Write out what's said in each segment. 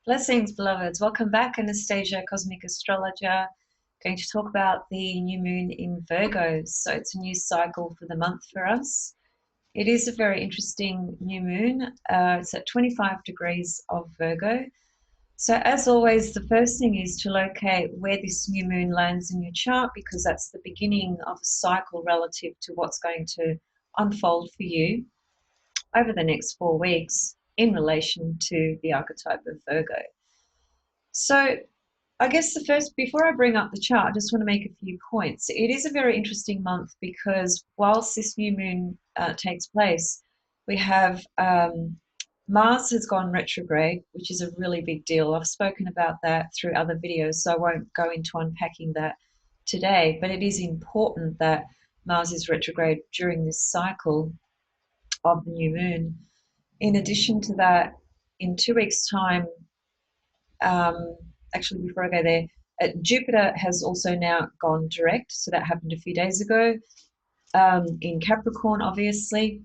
Blessings, beloveds. Welcome back, Anastasia, Cosmic Astrologer. Going to talk about the new moon in Virgo. So it's a new cycle for the month for us. It is a very interesting new moon. It's at 25 degrees of Virgo. So as always, the first thing is to locate where this new moon lands in your chart, because that's the beginning of a cycle relative to what's going to unfold for you over the next 4 weeks in relation to the archetype of Virgo. So I guess the first, before I bring up the chart, I just want to make a few points. It is a very interesting month because whilst this new moon takes place, we have Mars has gone retrograde, which is a really big deal. I've spoken about that through other videos, so I won't go into unpacking that today, but it is important that Mars is retrograde during this cycle of the new moon. In addition to that, in 2 weeks' time, um, actually, before I go there, Jupiter has also now gone direct. So that happened a few days ago in Capricorn, obviously.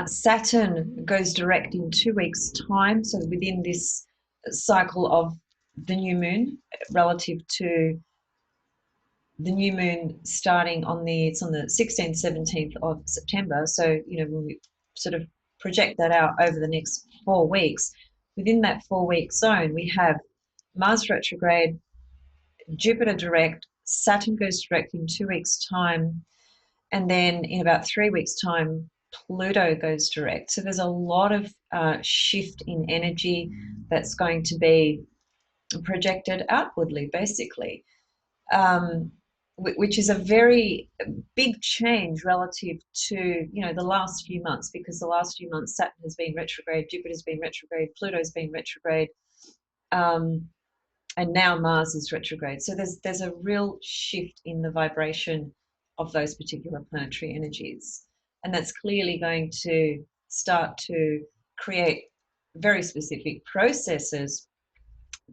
Saturn goes direct in 2 weeks' time. So within this cycle of the new moon, relative to the new moon starting on it's on the 16th, 17th of September. So, when we sort of project that out over the next 4 weeks, within that 4 week zone, we have Mars retrograde, Jupiter direct, Saturn goes direct in 2 weeks' time, and then in about 3 weeks' time, Pluto goes direct. So there's a lot of shift in energy that's going to be projected outwardly, basically, um, which is a very big change relative to the last few months, because the last few months Saturn has been retrograde, Jupiter's been retrograde, Pluto's been retrograde. Um, and now Mars is retrograde. So there's a real shift in the vibration of those particular planetary energies, and that's clearly going to start to create very specific processes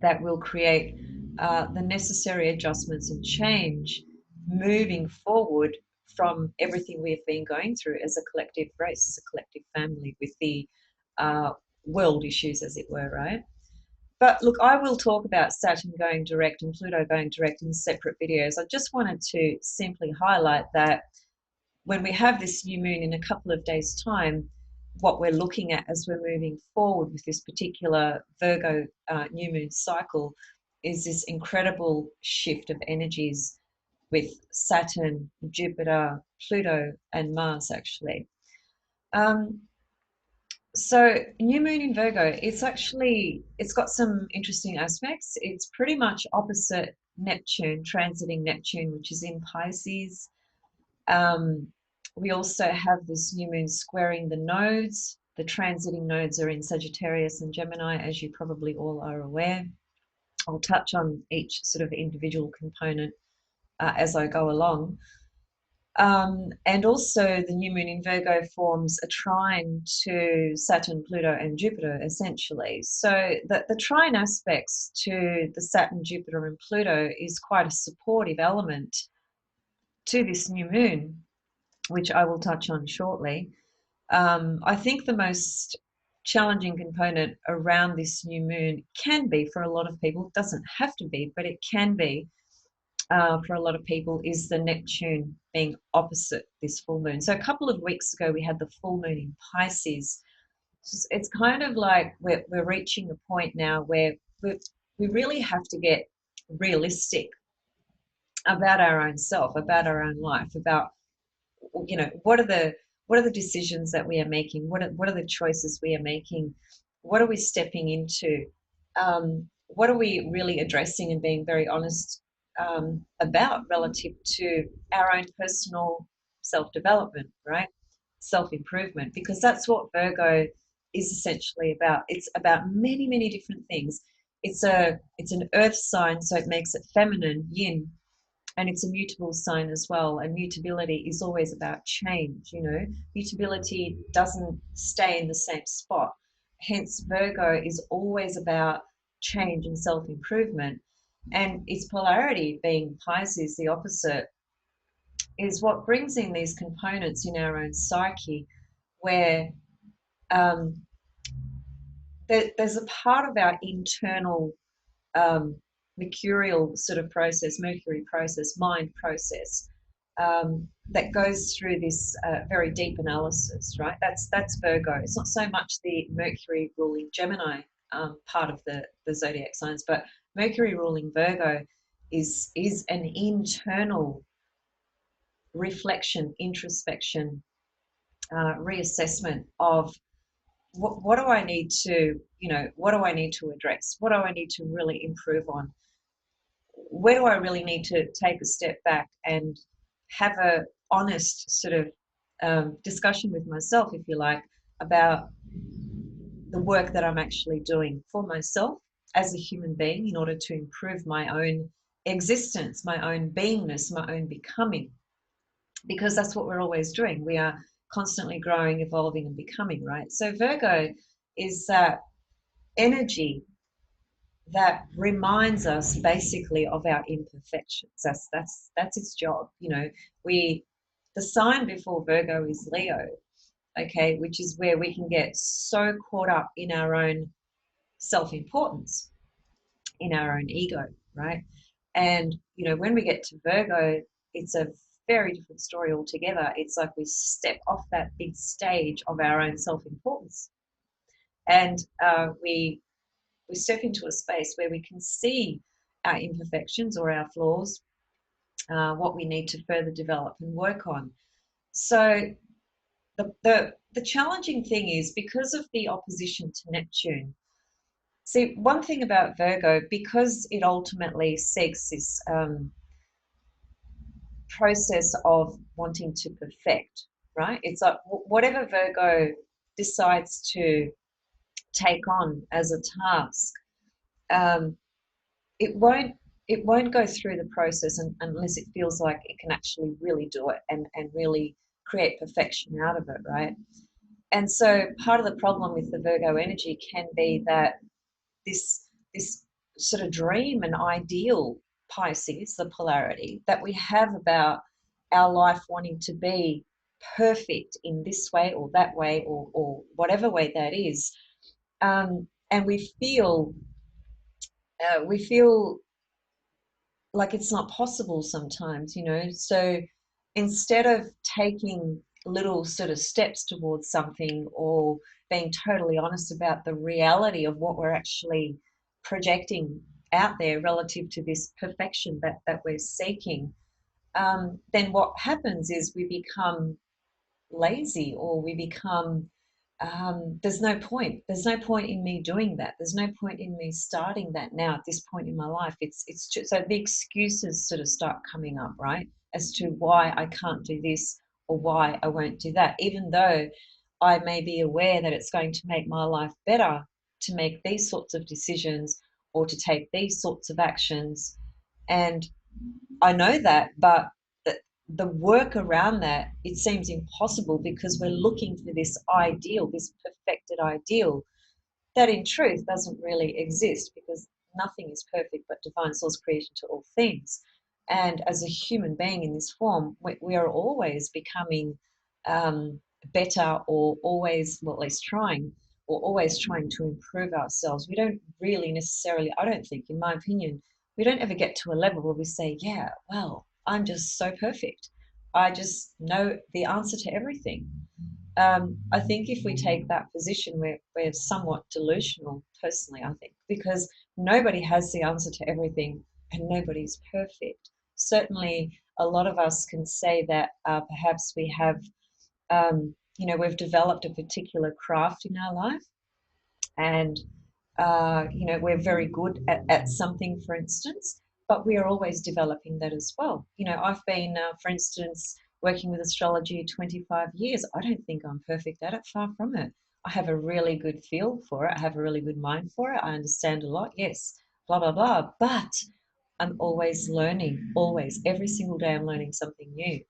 that will create the necessary adjustments and change moving forward from everything we've been going through as a collective race, as a collective family, with the world issues, as it were, right? But look, I will talk about Saturn going direct and Pluto going direct in separate videos. I just wanted to simply highlight that when we have this new moon in a couple of days' time, what we're looking at as we're moving forward with this particular Virgo new moon cycle is this incredible shift of energies with Saturn, Jupiter, Pluto, and Mars, actually. Um, so new moon in Virgo, it's got some interesting aspects. It's pretty much opposite Neptune, transiting Neptune, which is in Pisces. Um, we also have this new moon squaring the nodes. The transiting nodes are in Sagittarius and Gemini, as you probably all are aware. I'll touch on each sort of individual component as I go along. And also the new moon in Virgo forms a trine to Saturn, Pluto, and Jupiter, essentially. So the trine aspects to the Saturn, Jupiter, and Pluto is quite a supportive element to this new moon, which I will touch on shortly. I think the most challenging component around this new moon can be, for a lot of people, it doesn't have to be, but it can be, for a lot of people, is the Neptune being opposite this full moon. So a couple of weeks ago, we had the full moon in Pisces. It's kind of like we're reaching a point now where we really have to get realistic about our own self, about our own life, about what are the decisions that we are making, what are the choices we are making, what are we stepping into, what are we really addressing and being very honest about relative to our own personal self-development, right? Self-improvement, because that's what Virgo is essentially about. It's about many, many different things. It's an earth sign, so it makes it feminine, yin, and it's a mutable sign as well. And mutability is always about change. Mutability doesn't stay in the same spot. Hence, Virgo is always about change and self-improvement. And its polarity, being Pisces, the opposite, is what brings in these components in our own psyche, where um, there's a part of our internal um, mercurial sort of process, Mercury process, mind process, that goes through this very deep analysis, right? That's Virgo. It's not so much the Mercury ruling Gemini part of the zodiac signs, but Mercury ruling Virgo is an internal reflection, introspection, reassessment of what do I need to, what do I need to address? What do I need to really improve on? Where do I really need to take a step back and have a honest sort of discussion with myself, if you like, about the work that I'm actually doing for myself as a human being in order to improve my own existence, my own beingness, my own becoming, because that's what we're always doing. We are constantly growing, evolving, and becoming, right? So Virgo is that energy that reminds us basically of our imperfections. That's its job. We the sign before Virgo is Leo, okay, which is where we can get so caught up in our own self-importance, in our own ego, right? And when we get to Virgo, it's a very different story altogether. It's like we step off that big stage of our own self-importance, and we step into a space where we can see our imperfections or our flaws, what we need to further develop and work on. So the challenging thing is, because of the opposition to Neptune. See, one thing about Virgo, because it ultimately seeks this process of wanting to perfect, right? It's like whatever Virgo decides to take on as a task, um, it won't go through the process unless it feels like it can actually really do it and really create perfection out of it, right? And so part of the problem with the Virgo energy can be that this sort of dream and ideal Pisces, the polarity that we have about our life wanting to be perfect in this way or that way, or whatever way that is, and we feel like it's not possible sometimes. So instead of taking little sort of steps towards something, or being totally honest about the reality of what we're actually projecting out there relative to this perfection that we're seeking, then what happens is we become lazy, or we become, there's no point. There's no point in me doing that. There's no point in me starting that now at this point in my life. It's just, so the excuses sort of start coming up, right, as to why I can't do this or why I won't do that, even though I may be aware that it's going to make my life better to make these sorts of decisions or to take these sorts of actions. And I know that, but the work around that, it seems impossible, because we're looking for this ideal, this perfected ideal that in truth doesn't really exist, because nothing is perfect but divine source creation to all things. And as a human being in this form, we are always becoming um, better, or always, well, at least trying, or always trying to improve ourselves. We don't really necessarily, I don't think, in my opinion, we don't ever get to a level where we say, yeah, well, I'm just so perfect. I just know the answer to everything. I think if we take that position, we're somewhat delusional, personally, I think, because nobody has the answer to everything and nobody's perfect. Certainly, a lot of us can say that perhaps we have, we've developed a particular craft in our life, and we're very good at something, for instance, but we are always developing that as well. I've been, for instance, working with astrology 25 years. I don't think I'm perfect at it, far from it. I have a really good feel for it. I have a really good mind for it. I understand a lot, yes, blah, blah, blah. But I'm always learning, always. Every single day I'm learning something new.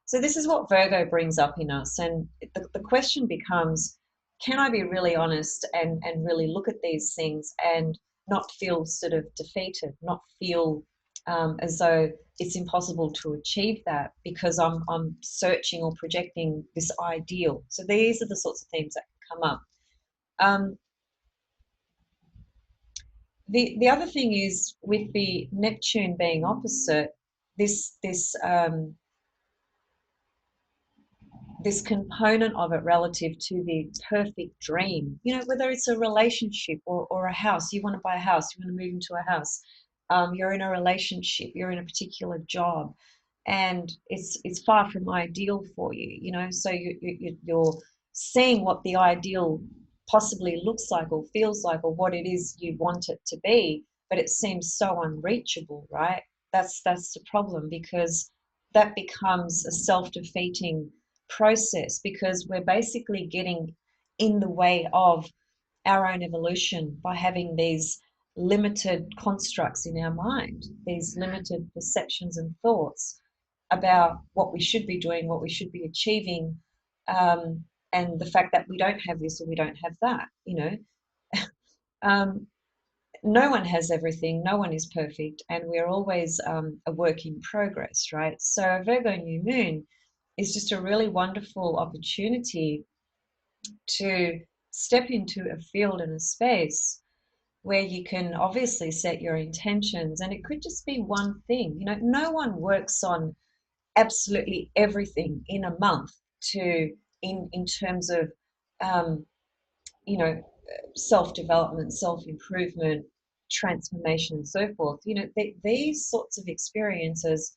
So this is what Virgo brings up in us. And the question becomes, can I be really honest and really look at these things and not feel sort of defeated, not feel as though it's impossible to achieve that because I'm searching or projecting this ideal. So these are the sorts of themes that can come up. Um, The other thing is with the Neptune being opposite, this this component of it relative to the perfect dream, you know, whether it's a relationship or a house. You want to buy a house, you want to move into a house, you're in a relationship, you're in a particular job, and it's far from ideal for you, you know. So you're seeing what the ideal possibly looks like or feels like, or what it is you want it to be, but it seems so unreachable, right? That's the problem, because that becomes a self-defeating process, because we're basically getting in the way of our own evolution by having these limited constructs in our mind, these limited perceptions and thoughts about what we should be doing, what we should be achieving, and the fact that we don't have this or we don't have that, you know. Um, no one has everything, no one is perfect, and we're always a work in progress, right? So Virgo new moon is just a really wonderful opportunity to step into a field and a space where you can obviously set your intentions, and it could just be one thing. You know, no one works on absolutely everything in a month to in terms of um, you know, self-development, self-improvement, transformation, and so forth. You know, these sorts of experiences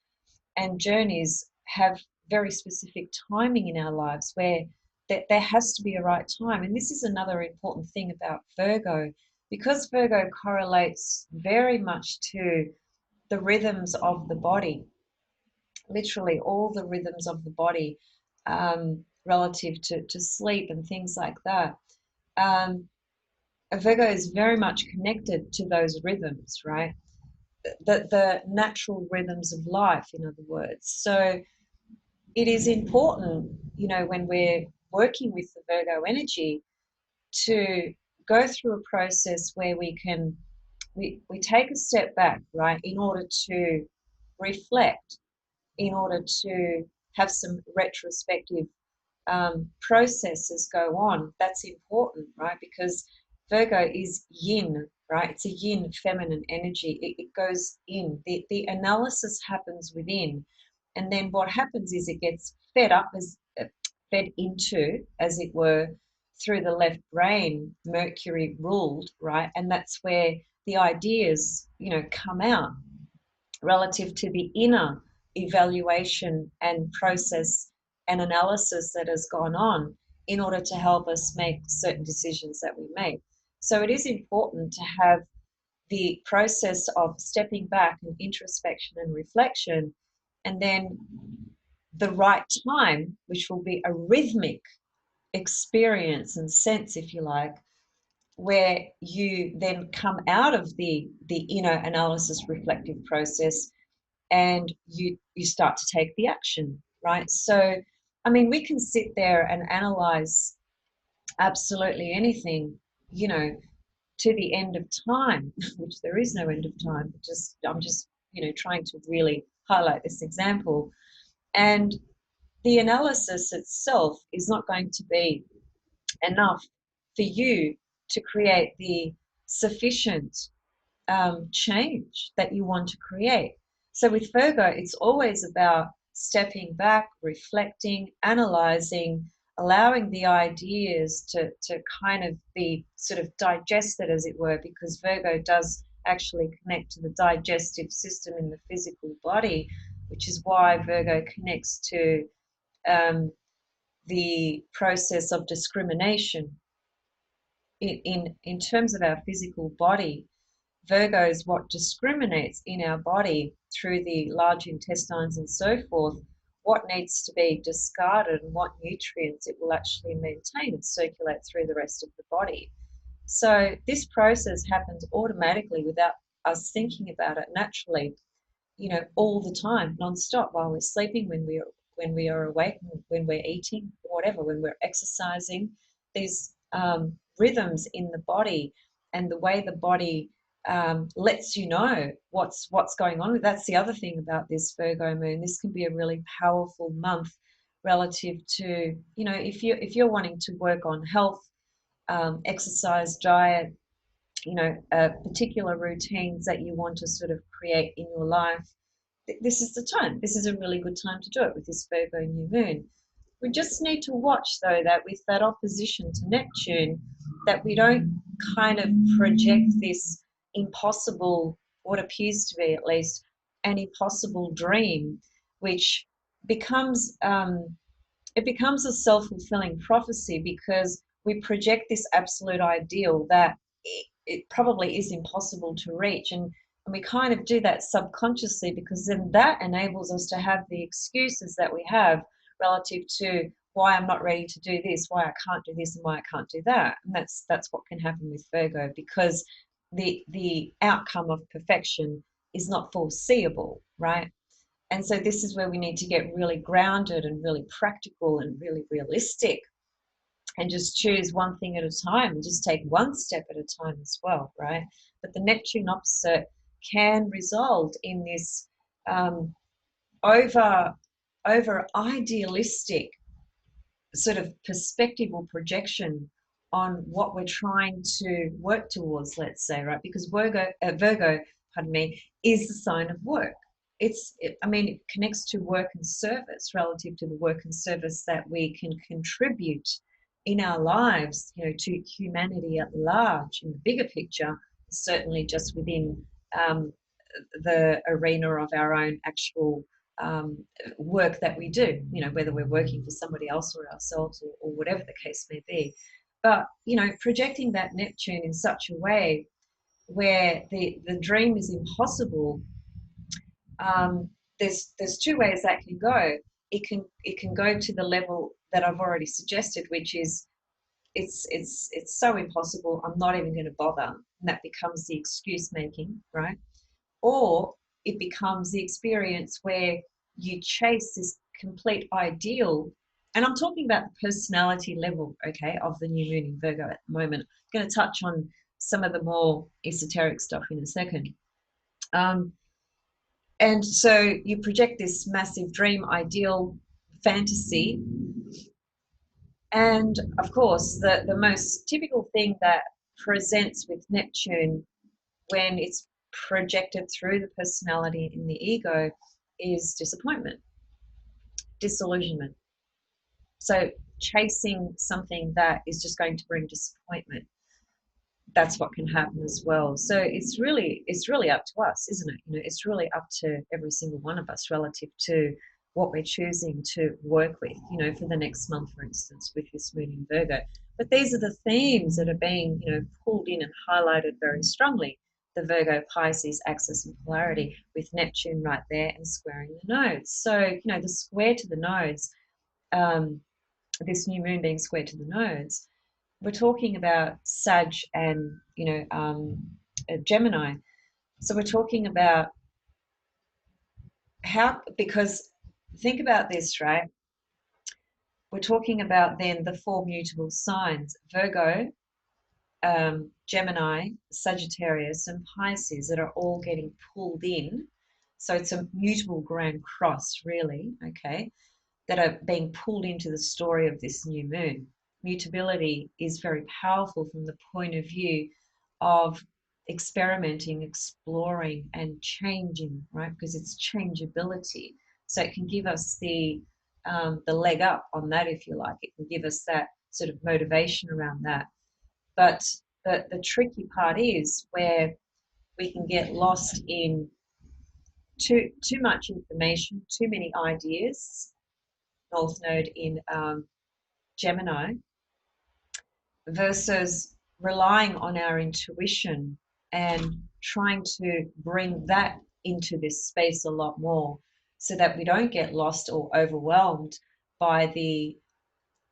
and journeys have very specific timing in our lives, where there has to be a right time. And this is another important thing about Virgo, because Virgo correlates very much to the rhythms of the body, literally all the rhythms of the body, relative to sleep and things like that. Um, Virgo is very much connected to those rhythms, right? The natural rhythms of life, in other words. So it is important, you know, when we're working with the Virgo energy, to go through a process where we take a step back, right, in order to reflect, in order to have some retrospective processes go on. That's important, right? Because Virgo is yin, right? It's a yin feminine energy. It goes in. The analysis happens within. And then what happens is it gets fed up, as fed into, as it were, through the left brain, Mercury ruled, right? And that's where the ideas, you know, come out relative to the inner evaluation and process and analysis that has gone on in order to help us make certain decisions that we make. So it is important to have the process of stepping back and introspection and reflection, and then the right time, which will be a rhythmic experience and sense, if you like, where you then come out of the inner analysis reflective process, and you start to take the action, right? So I mean, we can sit there and analyze absolutely anything, you know, to the end of time, which there is no end of time. Just I'm just, you know, trying to really highlight this example. And the analysis itself is not going to be enough for you to create the sufficient change that you want to create. So with Virgo, it's always about stepping back, reflecting, analyzing, allowing the ideas to kind of be sort of digested, as it were, because Virgo does actually connect to the digestive system in the physical body, which is why Virgo connects to the process of discrimination in terms of our physical body. Virgo is what discriminates in our body through the large intestines and so forth, what needs to be discarded and what nutrients it will actually maintain and circulate through the rest of the body. So this process happens automatically without us thinking about it, naturally, you know, all the time, non-stop, while we're sleeping, when we are awake, when we're eating, whatever, when we're exercising. These rhythms in the body and the way the body lets you know what's going on. That's the other thing about this Virgo moon. This can be a really powerful month relative to, you know, if you're wanting to work on health, exercise, diet, particular routines that you want to sort of create in your life, this is the time. This is a really good time to do it with this Virgo new moon. We just need to watch, though, that with that opposition to Neptune, that we don't kind of project this impossible, what appears to be at least an impossible dream, which becomes it becomes a self-fulfilling prophecy, because we project this absolute ideal that it probably is impossible to reach, and we kind of do that subconsciously, because then that enables us to have the excuses that we have relative to why I'm not ready to do this, why I can't do this, and why I can't do that. And that's what can happen with Virgo, because the outcome of perfection is not foreseeable, right? And so this is where we need to get really grounded and really practical and really realistic, and just choose one thing at a time and just take one step at a time as well, right? But the Neptune opposite can result in this um, over over idealistic sort of perspective or projection on what we're trying to work towards, let's say, right? Because Virgo, pardon me, is the sign of work. I mean, it connects to work and service, relative to the work and service that we can contribute in our lives, to humanity at large in the bigger picture, certainly just within um, the arena of our own actual um, work that we do, whether we're working for somebody else or ourselves, or whatever the case may be. But, projecting that Neptune in such a way where the dream is impossible, um, there's two ways that can go. It can go to the level that I've already suggested, which is it's so impossible, I'm not even going to bother. And that becomes the excuse making, right? Or it becomes the experience where you chase this complete ideal. And I'm talking about the personality level, okay, of the new moon in Virgo at the moment. I'm going to touch on some of the more esoteric stuff in a second. Um, and so you project this massive dream, ideal, fantasy. And of course, the most typical thing that presents with Neptune when it's projected through the personality in the ego is disappointment, disillusionment. So chasing something that is just going to bring disappointment, that's what can happen as well. So it's really up to us, isn't it? It's really up to every single one of us relative to what we're choosing to work with, for the next month, for instance, with this moon in Virgo. But these are the themes that are being, pulled in and highlighted very strongly. The Virgo Pisces axis and polarity, with Neptune right there and squaring the nodes. So, the square to the nodes, um, this new moon being square to the nodes, we're talking about Sag and Gemini. So we're talking about how, because think about this, right? We're talking about then the four mutable signs: Virgo, Gemini, Sagittarius, and Pisces, that are all getting pulled in. So it's a mutable grand cross, really, okay, that are being pulled into the story of this new moon. Mutability is very powerful from the point of view of experimenting, exploring, and changing, right? Because it's changeability. So it can give us the leg up on that, if you like. It can give us that sort of motivation around that. But the tricky part is where we can get lost in too much information, too many ideas. North Node in Gemini, versus relying on our intuition and trying to bring that into this space a lot more, so that we don't get lost or overwhelmed by the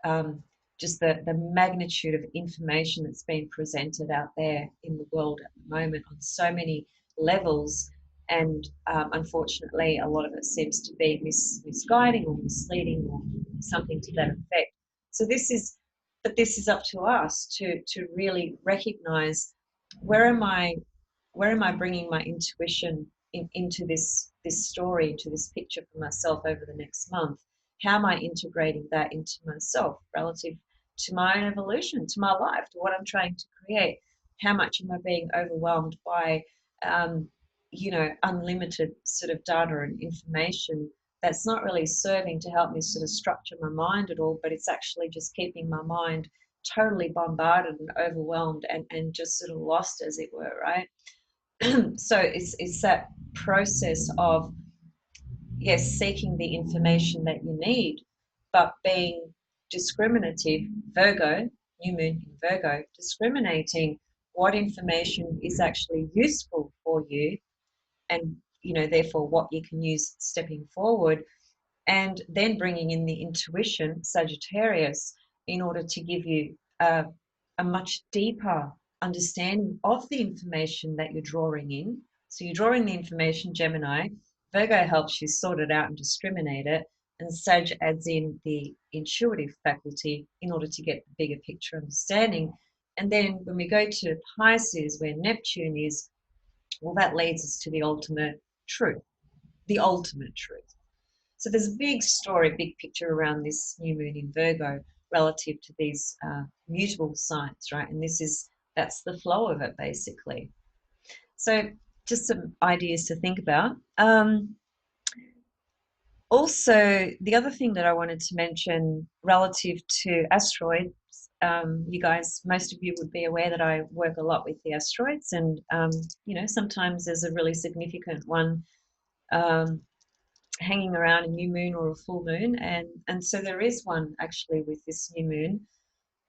um, just the magnitude of information that's being presented out there in the world at the moment on so many levels. And unfortunately, a lot of it seems to be misguiding or misleading or something to that effect. So this is up to us to really recognize, where am I where am I bringing my intuition into this story, into this picture for myself over the next month? How am I integrating that into myself relative to my own evolution, to my life, to what I'm trying to create? how much am I being overwhelmed by, you know, unlimited sort of data and information that's not really serving to help me sort of structure my mind at all, but it's actually just keeping my mind totally bombarded and overwhelmed and just sort of lost, as it were, right? So it's that process of, yes, seeking the information that you need, but being discriminative, Virgo, new moon in Virgo, discriminating what information is actually useful for you, and you know, therefore what you can use stepping forward, and then bringing in the intuition, Sagittarius, in order to give you a much deeper understanding of the information that you're drawing in. So you're drawing the information, Gemini. Virgo helps you sort it out and discriminate it. And Sag adds in the intuitive faculty in order to get the bigger picture understanding. And then when we go to Pisces, where Neptune is, well, that leads us to the ultimate truth, the ultimate truth. So there's a big story, big picture around this new moon in Virgo relative to these mutable signs, right? And that's the flow of it, basically. So just some ideas to think about. Also, the other thing that I wanted to mention relative to asteroids, you guys, most of you would be aware that I work a lot with the asteroids, and you know, sometimes there's a really significant one um, hanging around a new moon or a full moon, and so there is one actually with this new moon,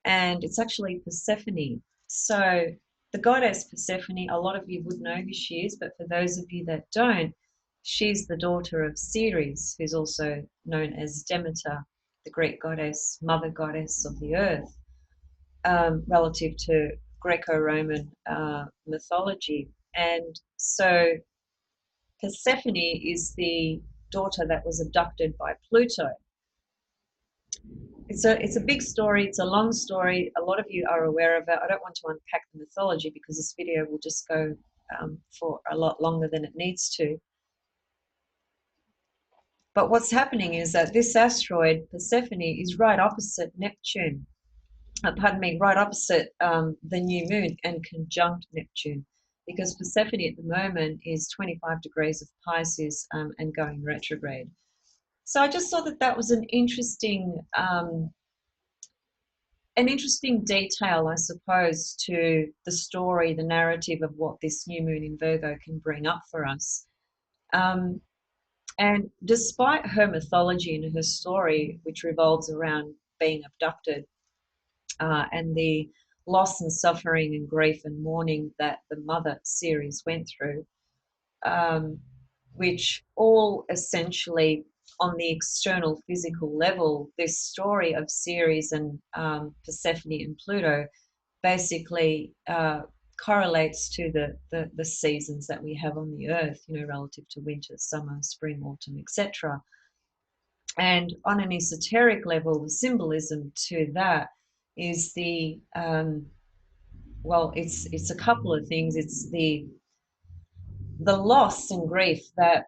and it's actually Persephone. So the goddess Persephone, a lot of you would know who she is, but for those of you that don't, she's the daughter of Ceres, who's also known as Demeter, the Greek goddess, mother goddess of the earth, relative to Greco-Roman mythology. And so Persephone is the daughter that was abducted by Pluto. It's a big story. It's a long story. A lot of you are aware of it. I don't want to unpack the mythology because this video will just go for a lot longer than it needs to. But what's happening is that this asteroid, Persephone, is right opposite Neptune. Pardon me, right opposite the new moon and conjunct Neptune, because Persephone at the moment is 25 degrees of Pisces and going retrograde. So I just thought that that was an interesting detail, I suppose, to the story, the narrative of what this new moon in Virgo can bring up for us. And despite her mythology and her story, which revolves around being abducted and the loss and suffering and grief and mourning that the mother Ceres went through, which all essentially on the external physical level, this story of Ceres and Persephone and Pluto basically correlates to the seasons that we have on the earth, you know, relative to winter, summer, spring, autumn, etc. And on an esoteric level, the symbolism to that is the well, it's a couple of things. It's the loss and grief that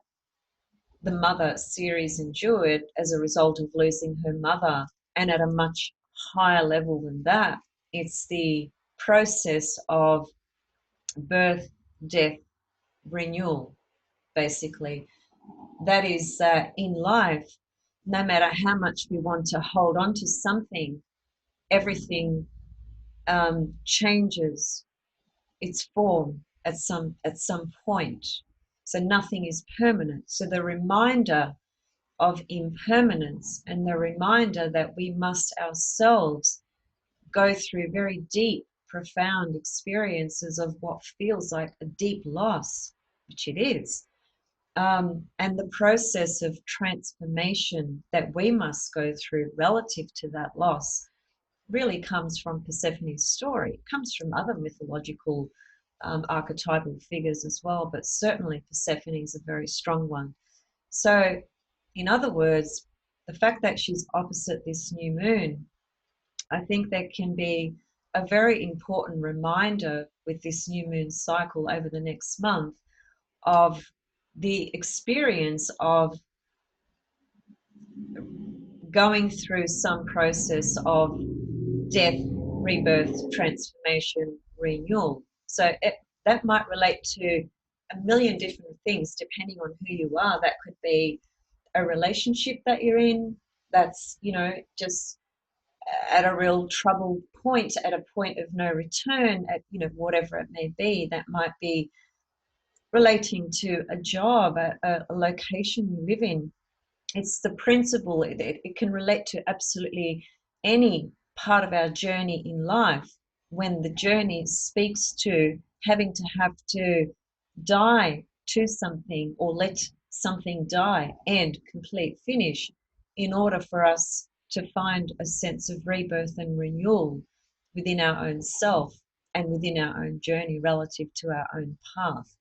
the mother Ceres endured as a result of losing her mother, and at a much higher level than that, it's the process of birth, death, renewal, basically. That is that in life, no matter how much we want to hold on to something, everything changes its form at some point. So nothing is permanent. So the reminder of impermanence and the reminder that we must ourselves go through very deep, profound experiences of what feels like a deep loss, which it is, and the process of transformation that we must go through relative to that loss really comes from Persephone's story. It comes from other mythological archetypal figures as well, but certainly Persephone is a very strong one. So, in other words, the fact that she's opposite this new moon, I think there can be a very important reminder with this new moon cycle over the next month of the experience of going through some process of death, rebirth, transformation, renewal. So that might relate to a million different things depending on who you are. That could be a relationship that you're in that's, just at a real troubled point, at a point of no return, at, whatever it may be. That might be relating to a job, a location you live in. It's the principle. It can relate to absolutely any part of our journey in life. When the journey speaks to having to have to die to something, or let something die, end, complete, finish, in order for us to find a sense of rebirth and renewal within our own self and within our own journey relative to our own path.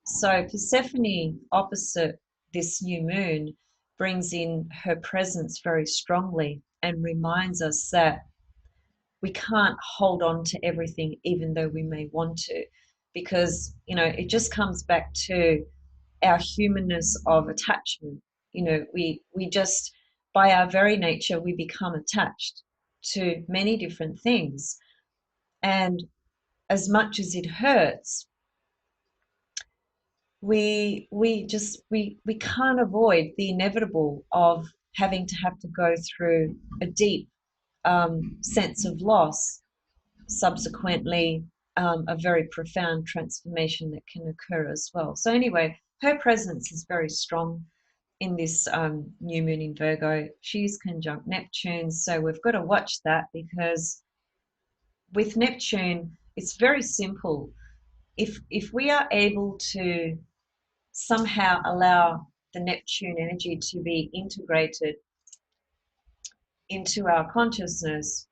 So Persephone, opposite this new moon, brings in her presence very strongly and reminds us that we can't hold on to everything even though we may want to, because it just comes back to our humanness of attachment. We just, by our very nature, we become attached to many different things. And as much as it hurts, we can't avoid the inevitable of having to have to go through a deep sense of loss, subsequently a very profound transformation that can occur as well. So anyway, her presence is very strong in this new moon in Virgo. She's conjunct Neptune, so we've got to watch that, because with Neptune, it's very simple. If we are able to somehow allow the Neptune energy to be integrated into our consciousness,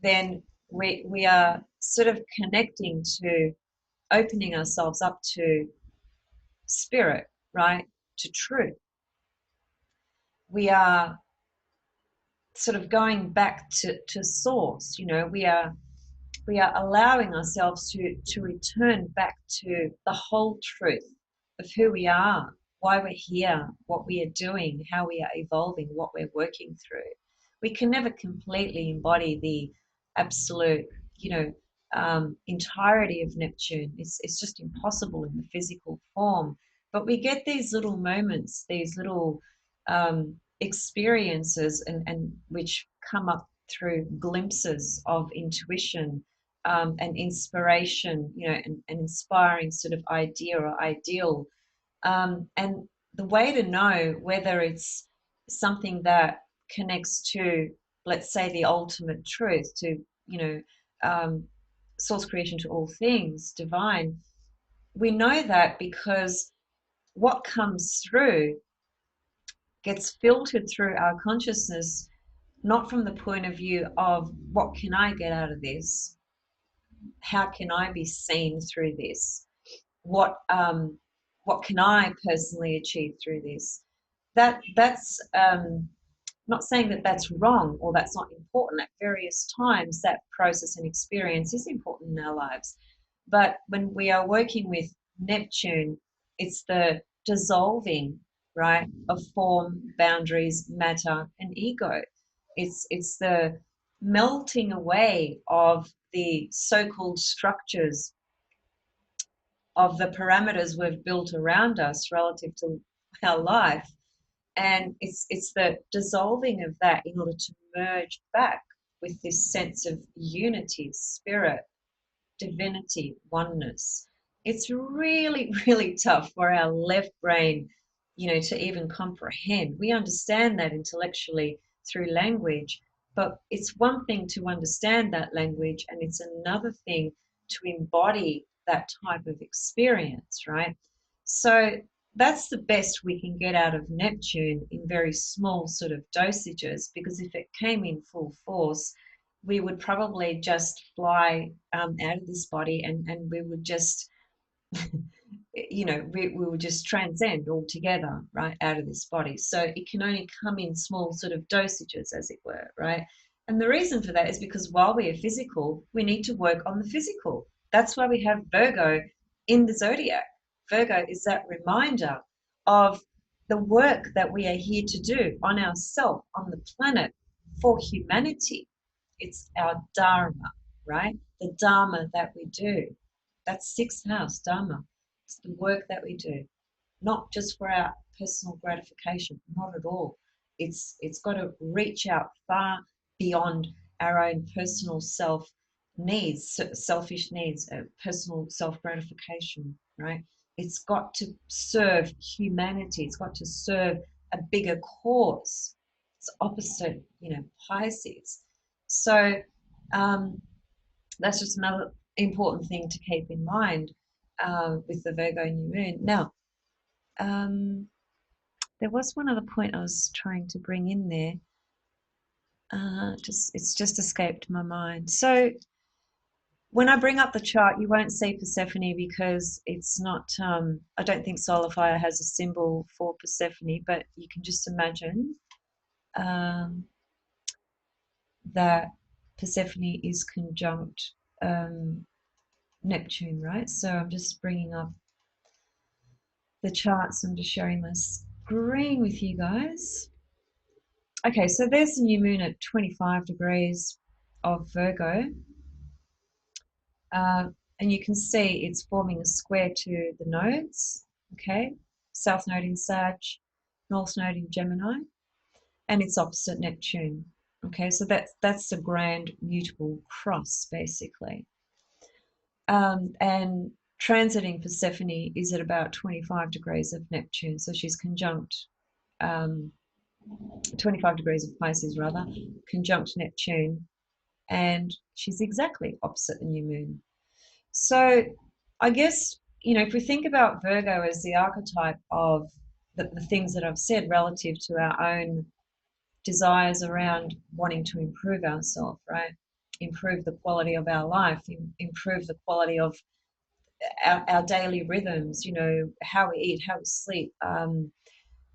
then we are sort of connecting to opening ourselves up to spirit, right? To truth. We are sort of going back to source. We are allowing ourselves to return back to the whole truth of who we are, why we're here, what we are doing, how we are evolving, what we're working through. We can never completely embody the absolute, entirety of Neptune. It's just impossible in the physical form. But we get these little moments, these little experiences, and which come up through glimpses of intuition, and inspiration, an inspiring sort of idea or ideal. And the way to know whether it's something that connects to, let's say, the ultimate truth, to, um, source creation, to all things divine, we know that because what comes through gets filtered through our consciousness, not from the point of view of what can I get out of this, how can I be seen through this, what can I personally achieve through this. That's not saying that that's wrong or that's not important. At various times, that process and experience is important in our lives. But when we are working with Neptune, it's the dissolving, right, of form, boundaries, matter, and ego. It's the melting away of the so-called structures, of the parameters we've built around us relative to our life. And it's the dissolving of that in order to merge back with this sense of unity, spirit, divinity, oneness. It's really, really tough for our left brain, to even comprehend. We understand that intellectually through language, but it's one thing to understand that language, and it's another thing to embody that type of experience, right? So that's the best we can get out of Neptune in very small sort of dosages, because if it came in full force, we would probably just fly out of this body, and we would just, we would just transcend altogether, right, out of this body. So it can only come in small sort of dosages, as it were, right? And the reason for that is because while we are physical, we need to work on the physical. That's why we have Virgo in the zodiac. Virgo is that reminder of the work that we are here to do on ourselves, on the planet, for humanity. It's our dharma, right? the Dharma that we do. That's sixth house, Dharma. It's the work that we do, not just for our personal gratification, not at all. It's got to reach out far beyond our own personal needs, selfish needs, personal self gratification, right? It's got to serve humanity. It's got to serve a bigger cause. It's opposite, Pisces. So that's just another important thing to keep in mind with the Virgo new moon. Now, um, there was one other point I was trying to bring in there. It's just escaped my mind. So when I bring up the chart, you won't see Persephone because it's not. I don't think Solar Fire has a symbol for Persephone, but you can just imagine um, that Persephone is conjunct Neptune, right? So I'm just bringing up the charts. I'm just sharing my screen with you guys. Okay, so there's the new moon at 25 degrees of Virgo. And you can see it's forming a square to the nodes, okay? South node in Sag, North node in Gemini, and it's opposite Neptune, okay? So that's the grand mutable cross, basically. And transiting Persephone is at about 25 degrees of Neptune, so she's conjunct 25 degrees of Pisces, rather, conjunct Neptune, and she's exactly opposite the new moon. So I guess, if we think about Virgo as the archetype of the things that I've said relative to our own desires around wanting to improve ourselves, right? Improve the quality of our life, improve the quality of our daily rhythms, how we eat, how we sleep.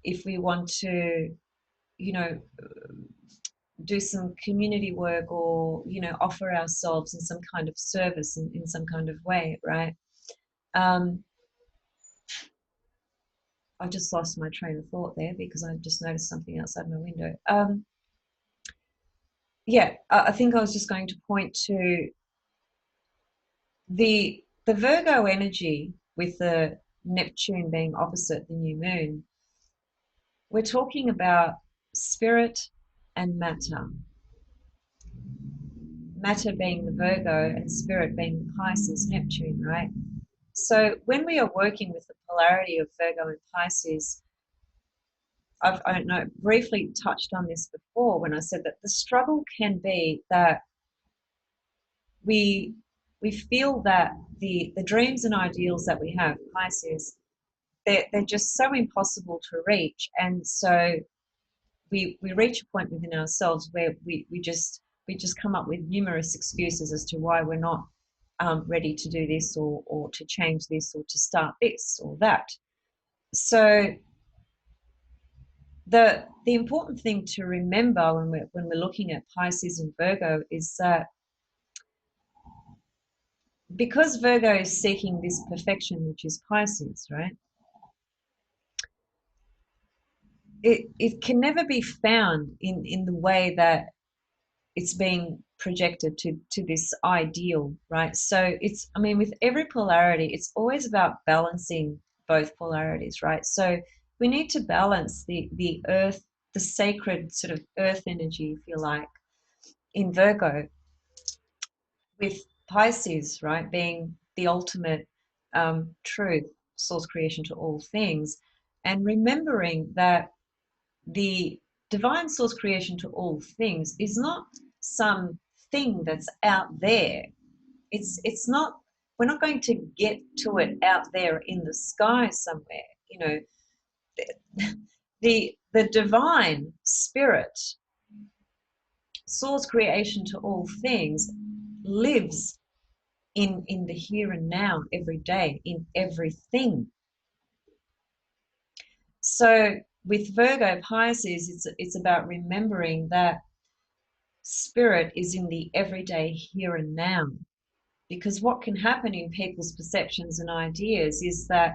If we want to, you know, do some community work or, offer ourselves in some kind of service in some kind of way, right? I just lost my train of thought there because I just noticed something outside my window. Yeah, I think I was just going to point to the Virgo energy with the Neptune being opposite the new moon. We're talking about spirit and matter. Matter being the Virgo and spirit being the Pisces, Neptune, right? So when we are working with the polarity of Virgo and Pisces, I don't know, briefly touched on this before when I said that the struggle can be that we feel that the dreams and ideals that we have, Pisces, they're just so impossible to reach, and so we reach a point within ourselves where we just come up with numerous excuses as to why we're not ready to do this or to change this or to start this or that. So the important thing to remember when we're looking at Pisces and Virgo is that because Virgo is seeking this perfection, which is Pisces, right? It can never be found in the way that it's being projected to this ideal, right? So with every polarity, it's always about balancing both polarities, right? So we need to balance the earth, the sacred sort of earth energy, if you like, in Virgo with Pisces, right, being the ultimate truth, source creation to all things, and remembering that the divine source creation to all things is not some thing that's out there. It's not. We're not going to get to it out there in the sky somewhere. The divine spirit, source creation to all things, lives in the here and now, every day, in everything. So with Virgo Pisces, it's about remembering that spirit is in the everyday here and now. Because what can happen in people's perceptions and ideas is that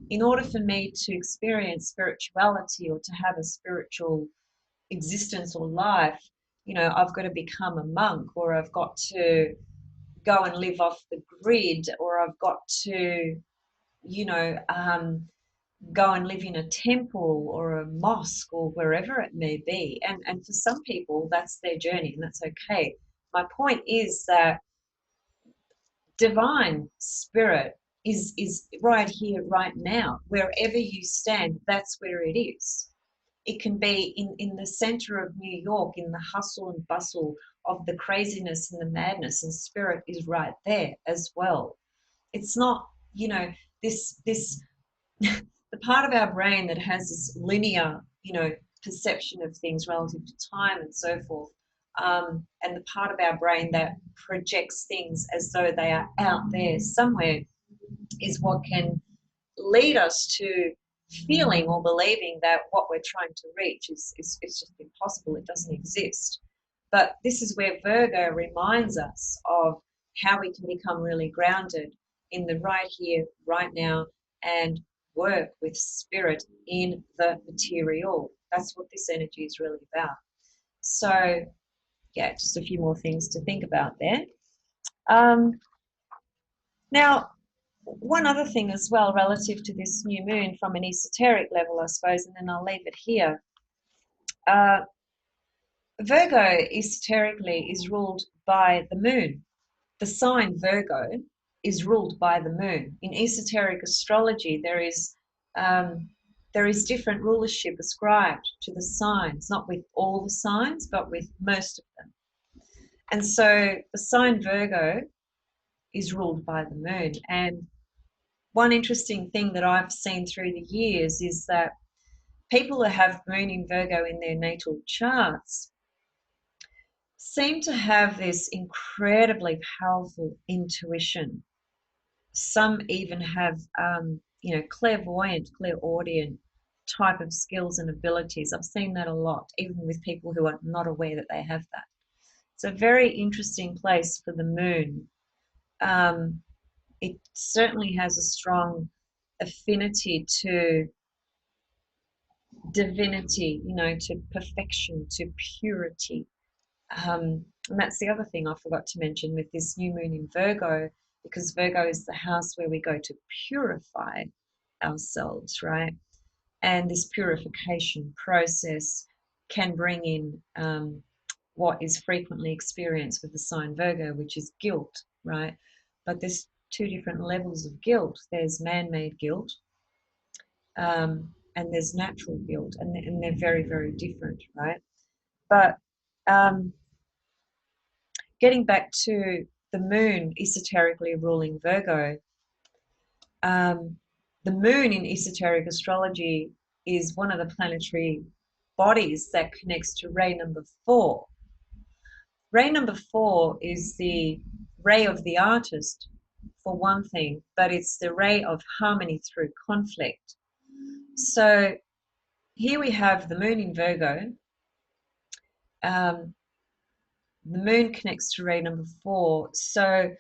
in order for me to experience spirituality or to have a spiritual existence or life, I've got to become a monk, or I've got to go and live off the grid, or I've got to, you know, go and live in a temple or a mosque or wherever it may be. And for some people, that's their journey, and that's okay. My point is that divine spirit is right here, right now. Wherever you stand, that's where it is. It can be in the center of New York, in the hustle and bustle of the craziness and the madness, and spirit is right there as well. It's not, you know, this the part of our brain that has this linear, you know, perception of things relative to time and so forth, and the part of our brain that projects things as though they are out there somewhere, is what can lead us to feeling or believing that what we're trying to reach is just impossible. It doesn't exist. But this is where Virgo reminds us of how we can become really grounded in the right here, right now, and work with spirit in the material. That's what this energy is really about. So, yeah, just a few more things to think about there. Um, Now, one other thing as well, relative to this new moon from an esoteric level, I suppose, and then I'll leave it here. Uh, Virgo esoterically is ruled by the moon. The sign Virgo is ruled by the moon. In esoteric astrology, there is different rulership ascribed to the signs, not with all the signs, but with most of them. And so the sign Virgo is ruled by the moon. And one interesting thing that I've seen through the years is that people who have moon in Virgo in their natal charts seem to have this incredibly powerful intuition. Some even have, you know, clairvoyant, clairaudient type of skills and abilities. I've seen that a lot, even with people who are not aware that they have that. It's a very interesting place for the moon. Um, it certainly has a strong affinity to divinity, you know, to perfection, to purity. And that's the other thing I forgot to mention with this new moon in Virgo, because Virgo is the house where we go to purify ourselves, right? And this purification process can bring in what is frequently experienced with the sign Virgo, which is guilt, right? But there's two different levels of guilt. There's man-made guilt, and there's natural guilt, and they're very, very different, right? But um, getting back to the moon esoterically ruling Virgo, um, the moon in esoteric astrology is one of the planetary bodies that connects to ray number 4. Ray number 4 is the ray of the artist, for one thing, but it's the ray of harmony through conflict. So here we have the moon in Virgo. The moon connects to ray number 4. So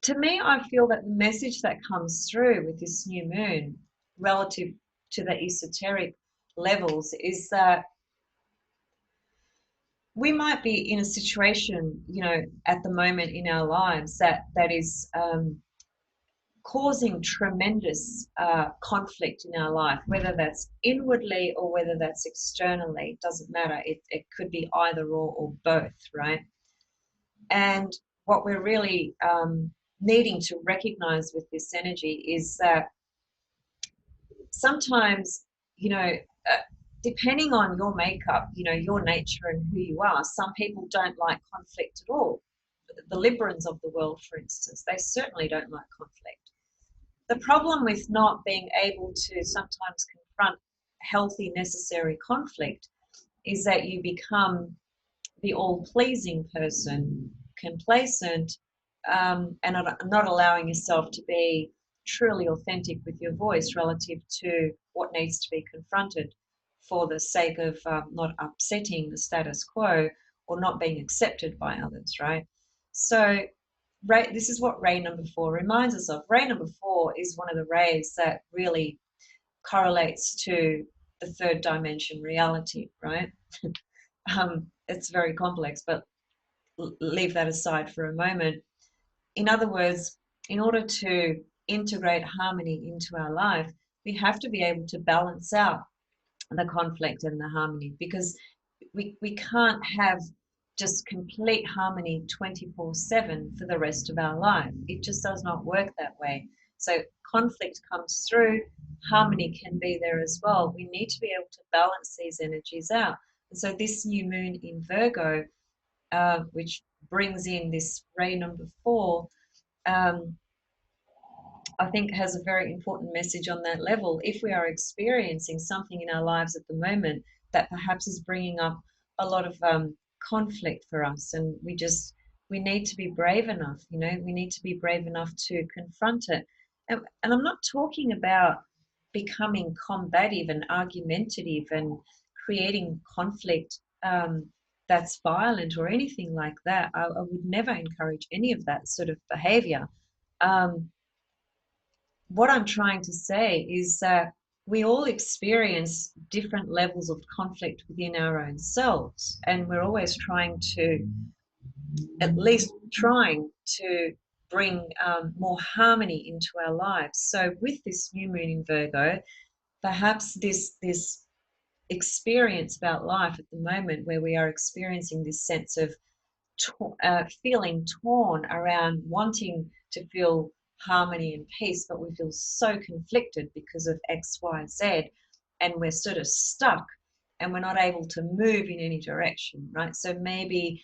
to me, I feel that the message that comes through with this new moon relative to the esoteric levels is that we might be in a situation, you know, at the moment in our lives that is causing tremendous conflict in our life, whether that's inwardly or whether that's externally. It doesn't matter. It could be either or both, right? And what we're really needing to recognize with this energy is that sometimes, you know, depending on your makeup, you know, your nature and who you are, some people don't like conflict at all. The Librans of the world, for instance, they certainly don't like conflict. The problem with not being able to sometimes confront healthy, necessary conflict is that you become the all-pleasing person, complacent, and not allowing yourself to be truly authentic with your voice relative to what needs to be confronted for the sake of not upsetting the status quo or not being accepted by others, right? So this is what ray number 4 reminds us of. Ray number 4 is one of the rays that really correlates to the third dimension reality, right? It's very complex, but leave that aside for a moment. in other words, in order to integrate harmony into our life, we have to be able to balance out the conflict and the harmony, because we can't have just complete harmony 24/7 for the rest of our life. It just does not work that way. So conflict comes through, harmony can be there as well. We need to be able to balance these energies out. And so this new moon in Virgo, which brings in this ray number 4, um, I think has a very important message on that level. If we are experiencing something in our lives at the moment that perhaps is bringing up a lot of conflict for us, and we need to be brave enough, we need to be brave enough to confront it. And I'm not talking about becoming combative and argumentative and creating conflict that's violent or anything like that. I would never encourage any of that sort of behavior. Um, what I'm trying to say is that we all experience different levels of conflict within our own selves, and we're always trying to, at least trying to bring more harmony into our lives. So with this new moon in Virgo, perhaps this experience about life at the moment, where we are experiencing this sense of feeling torn around wanting to feel harmony and peace, but we feel so conflicted because of X, Y, Z, and we're sort of stuck and we're not able to move in any direction, right? So maybe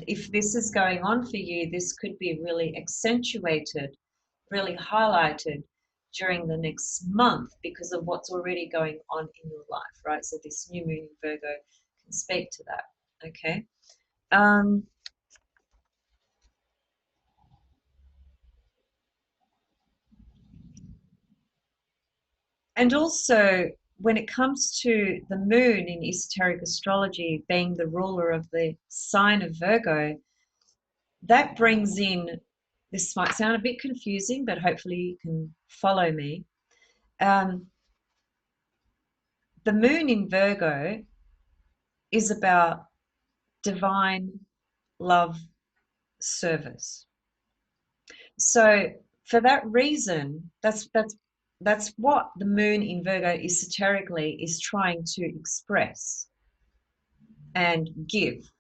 if this is going on for you, this could be really accentuated, really highlighted during the next month because of what's already going on in your life, right? So this new moon in Virgo can speak to that, okay? Um, And also, when it comes to the moon in esoteric astrology being the ruler of the sign of Virgo, that brings in, this might sound a bit confusing, but hopefully you can follow me. Um, the moon in Virgo is about divine love service. So for that reason, that's what the moon in Virgo esoterically is trying to express and give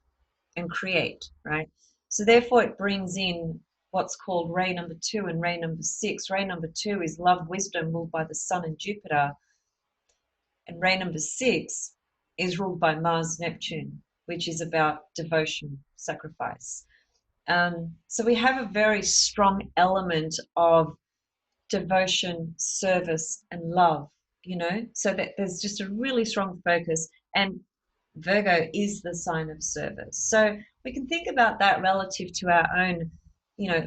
and create, right? So therefore it brings in what's called ray number 2 and ray number 6. Ray number 2 is love wisdom, ruled by the sun and Jupiter, and ray number 6 is ruled by Mars Neptune, which is about devotion, sacrifice. So we have a very strong element of devotion, service, and love, so that there's just a really strong focus. And Virgo is the sign of service. So we can think about that relative to our own,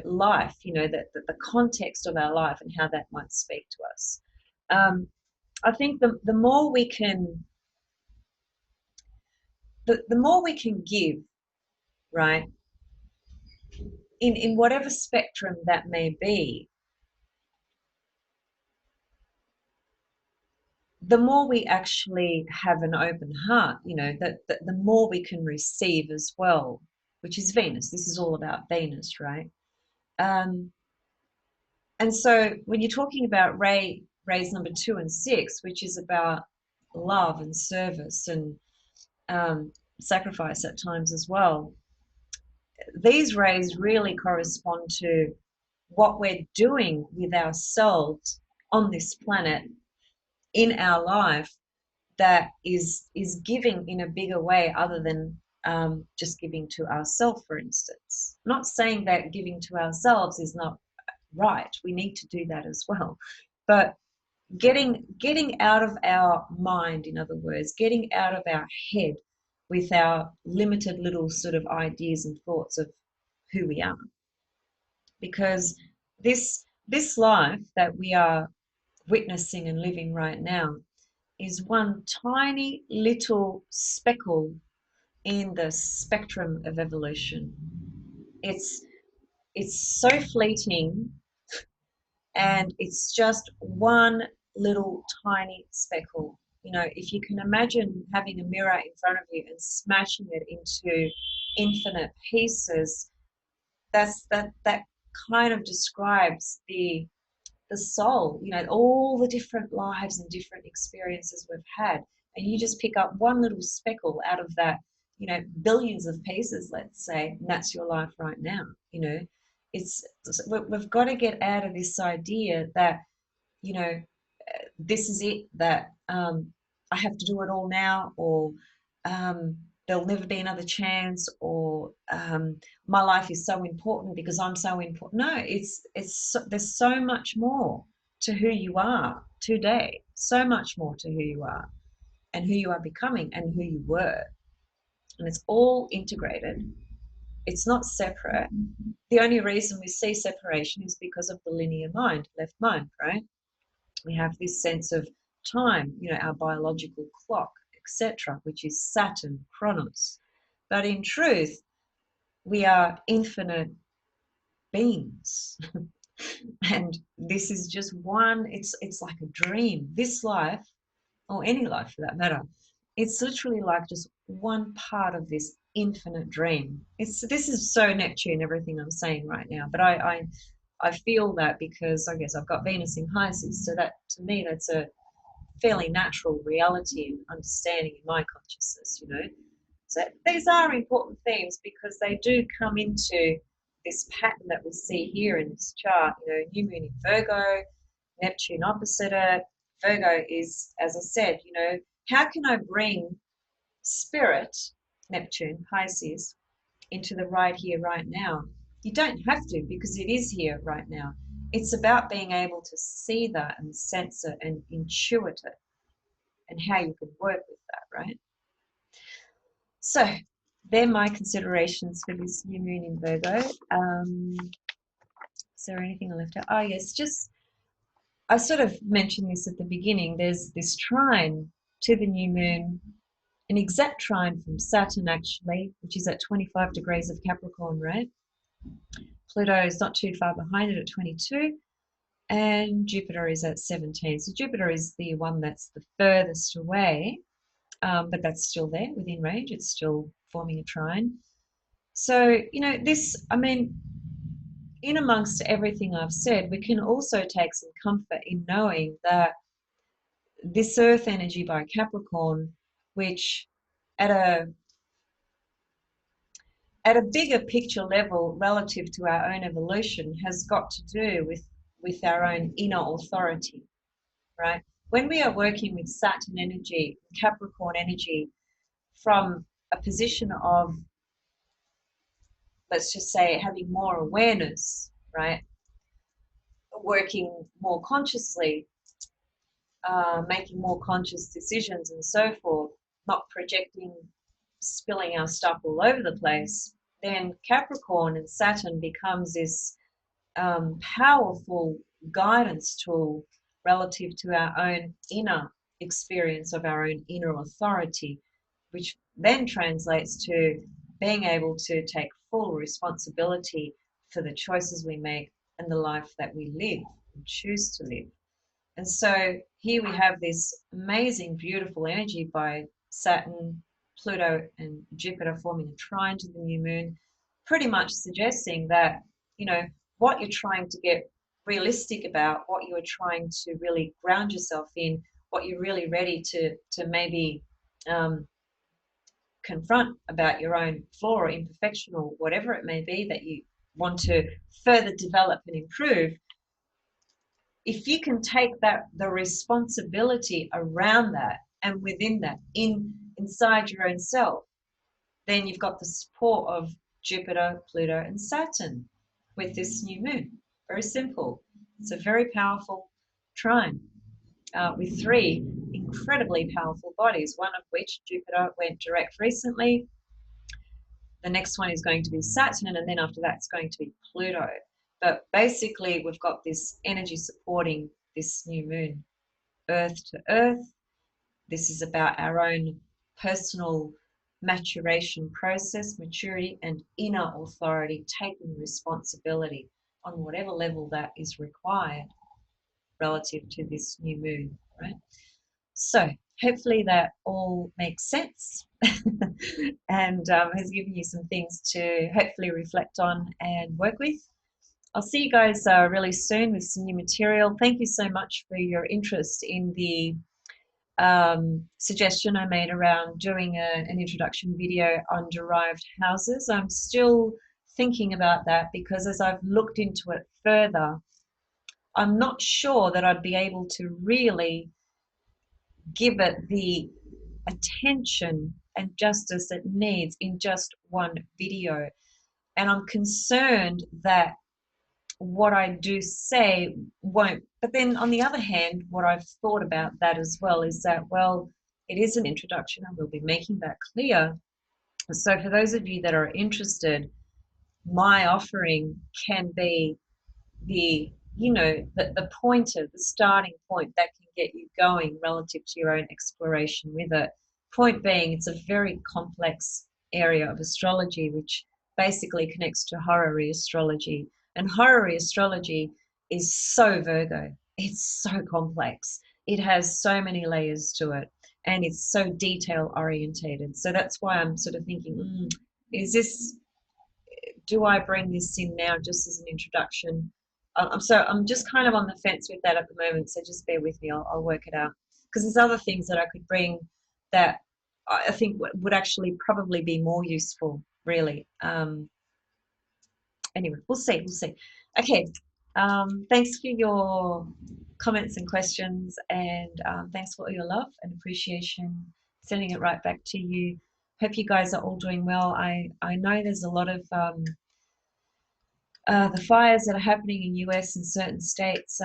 life, that the context of our life and how that might speak to us. I think the more we can, the more we can give, right, in whatever spectrum that may be, the more we actually have an open heart, that the more we can receive as well, which is Venus. This is all about Venus, right? Um, and so when you're talking about rays number 2 and 6, which is about love and service and sacrifice at times as well, these rays really correspond to what we're doing with ourselves on this planet in our life that is giving in a bigger way other than just giving to ourselves, for instance. Not saying that giving to ourselves is not right. We need to do that as well. But getting out of our mind, in other words, getting out of our head with our limited little sort of ideas and thoughts of who we are. Because this life that we are witnessing and living right now is one tiny little speckle in the spectrum of evolution. It's it's so fleeting, and it's just one little tiny speckle. If you can imagine having a mirror in front of you and smashing it into infinite pieces, that kind of describes the soul, you know, all the different lives and different experiences we've had. And you just pick up one little speckle out of that, you know, billions of pieces, let's say, and that's your life right now. You know, we've got to get out of this idea that, you know, this is it, that I have to do it all now, or there'll never be another chance, or my life is so important because I'm so important. No, there's so much more to who you are today, so much more to who you are and who you are becoming and who you were. And it's all integrated. It's not separate. The only reason we see separation is because of the linear mind, left mind, right? We have this sense of time, you know, our biological clock, etc., which is Saturn, Chronos. But in truth, we are infinite beings. And this is just one, it's like a dream. This life, or any life for that matter, it's literally like just one part of this infinite dream. This is so Neptune, everything I'm saying right now. But I feel that because I guess I've got Venus in Pisces, so that to me that's a fairly natural reality and understanding in my consciousness, you know. So these are important themes because they do come into this pattern that we see here in this chart. You know, new moon in Virgo, Neptune opposite it. Virgo is, as I said, you know, how can I bring spirit, Neptune, Pisces, into the right here, right now? You don't have to, because it is here right now. It's about being able to see that and sense it and intuit it, and how you can work with that, right? So they're my considerations for this new moon in Virgo. Is there anything I left out? Oh yes, just I sort of mentioned this at the beginning. There's this trine to the new moon, an exact trine from Saturn actually, which is at 25 degrees of Capricorn, right? Pluto is not too far behind it at 22, and Jupiter is at 17. So Jupiter is the one that's the furthest away, but that's still there within range. It's still forming a trine. So, you know, this, I mean, in amongst everything I've said, we can also take some comfort in knowing that this earth energy by Capricorn, which at a bigger picture level relative to our own evolution has got to do with our own inner authority, right? When we are working with Saturn energy, Capricorn energy, from a position of, let's just say, having more awareness, right? Working more consciously, making more conscious decisions and so forth, not projecting, spilling our stuff all over the place, then Capricorn and Saturn becomes this powerful guidance tool relative to our own inner experience of our own inner authority, which then translates to being able to take full responsibility for the choices we make and the life that we live and choose to live. And so here we have this amazing, beautiful energy by Saturn, Pluto, and Jupiter forming a trine to the new moon, pretty much suggesting that, you know, what you're trying to get realistic about, what you are trying to really ground yourself in, what you're really ready to maybe confront about your own flaw or imperfection or whatever it may be that you want to further develop and improve. If you can take the responsibility around that and within that, inside your own self, then you've got the support of Jupiter, Pluto, and Saturn with this new moon. Very simple. It's a very powerful trine with three incredibly powerful bodies, one of which, Jupiter, went direct recently. The next one is going to be Saturn, and then after that it's going to be Pluto. But basically, we've got this energy supporting this new moon, earth to earth. This is about our own personal maturation process, maturity, and inner authority, taking responsibility on whatever level that is required relative to this new moon, right? So hopefully that all makes sense and has given you some things to hopefully reflect on and work with. I'll see you guys really soon with some new material. Thank you so much for your interest in the suggestion I made around doing an introduction video on derived houses. I'm still thinking about that because as I've looked into it further, I'm not sure that I'd be able to really give it the attention and justice it needs in just one video. And I'm concerned that what I do say won't. But then on the other hand, what I've thought about that as well is that, well, it is an introduction and we'll be making that clear. So for those of you that are interested, my offering can be the the pointer, the starting point that can get you going relative to your own exploration with it. Point being, it's a very complex area of astrology which basically connects to horary astrology, and horary astrology is so Virgo. It's so complex, it has so many layers to it, and it's so detail orientated. So that's why I'm sort of thinking, is this, do I bring this in now just as an introduction? I'm just kind of on the fence with that at the moment. So just bear with me. I'll work it out, because there's other things that I could bring that I think would actually probably be more useful. Really. Anyway, we'll see. We'll see. Okay. Thanks for your comments and questions, and thanks for all your love and appreciation. Sending it right back to you. Hope you guys are all doing well. I know there's a lot of the fires that are happening in US and certain states,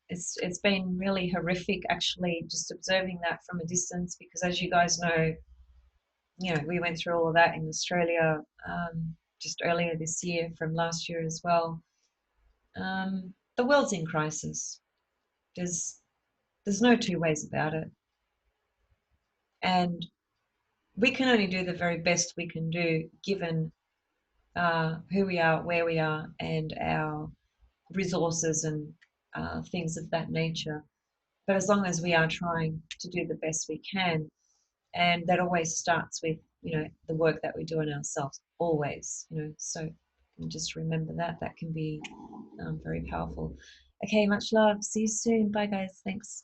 it's been really horrific actually just observing that from a distance, because as you guys know, we went through all of that in Australia just earlier this year, from last year as well. The world's in crisis. There's no two ways about it, and we can only do the very best we can do given who we are, where we are, and our resources and things of that nature. But as long as we are trying to do the best we can, and that always starts with, the work that we do on ourselves, always, so just remember that can be very powerful. Okay, much love. See you soon. Bye, guys. Thanks.